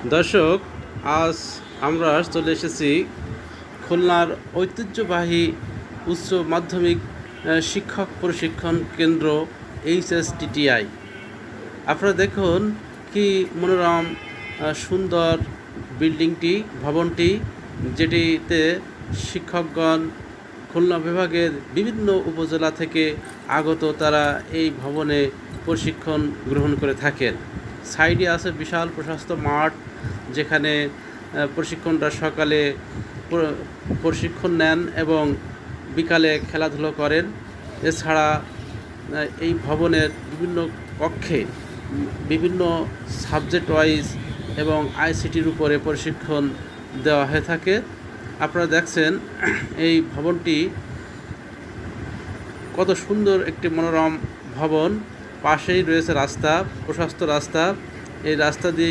দর্শক, আজ আমরা চলে এসেছি খুলনার ঐতিহ্যবাহী উচ্চ মাধ্যমিক শিক্ষক প্রশিক্ষণ কেন্দ্র HSTTI। আপনারা দেখুন কি মনোরম সুন্দর বিল্ডিংটি, ভবনটি, যেটিতে শিক্ষকগণ খুলনা বিভাগের বিভিন্ন উপজেলা থেকে আগত তারা এই ভবনে প্রশিক্ষণ গ্রহণ করে থাকেন। সাইডে আছে বিশাল প্রশস্ত মাঠ, যেখানে প্রশিক্ষণটা সকালে প্রশিক্ষণ নেন এবং বিকালে খেলাধুলো করেন। এছাড়া এই ভবনের বিভিন্ন কক্ষে বিভিন্ন সাবজেক্ট ওয়াইজ এবং ICTর উপরে প্রশিক্ষণ দেওয়া হয়ে থাকে। আপনারা দেখছেন এই ভবনটি কত সুন্দর একটি মনোরম ভবন। পাশেই রয়েছে রাস্তা, প্রশস্ত রাস্তা। এই রাস্তা দিয়ে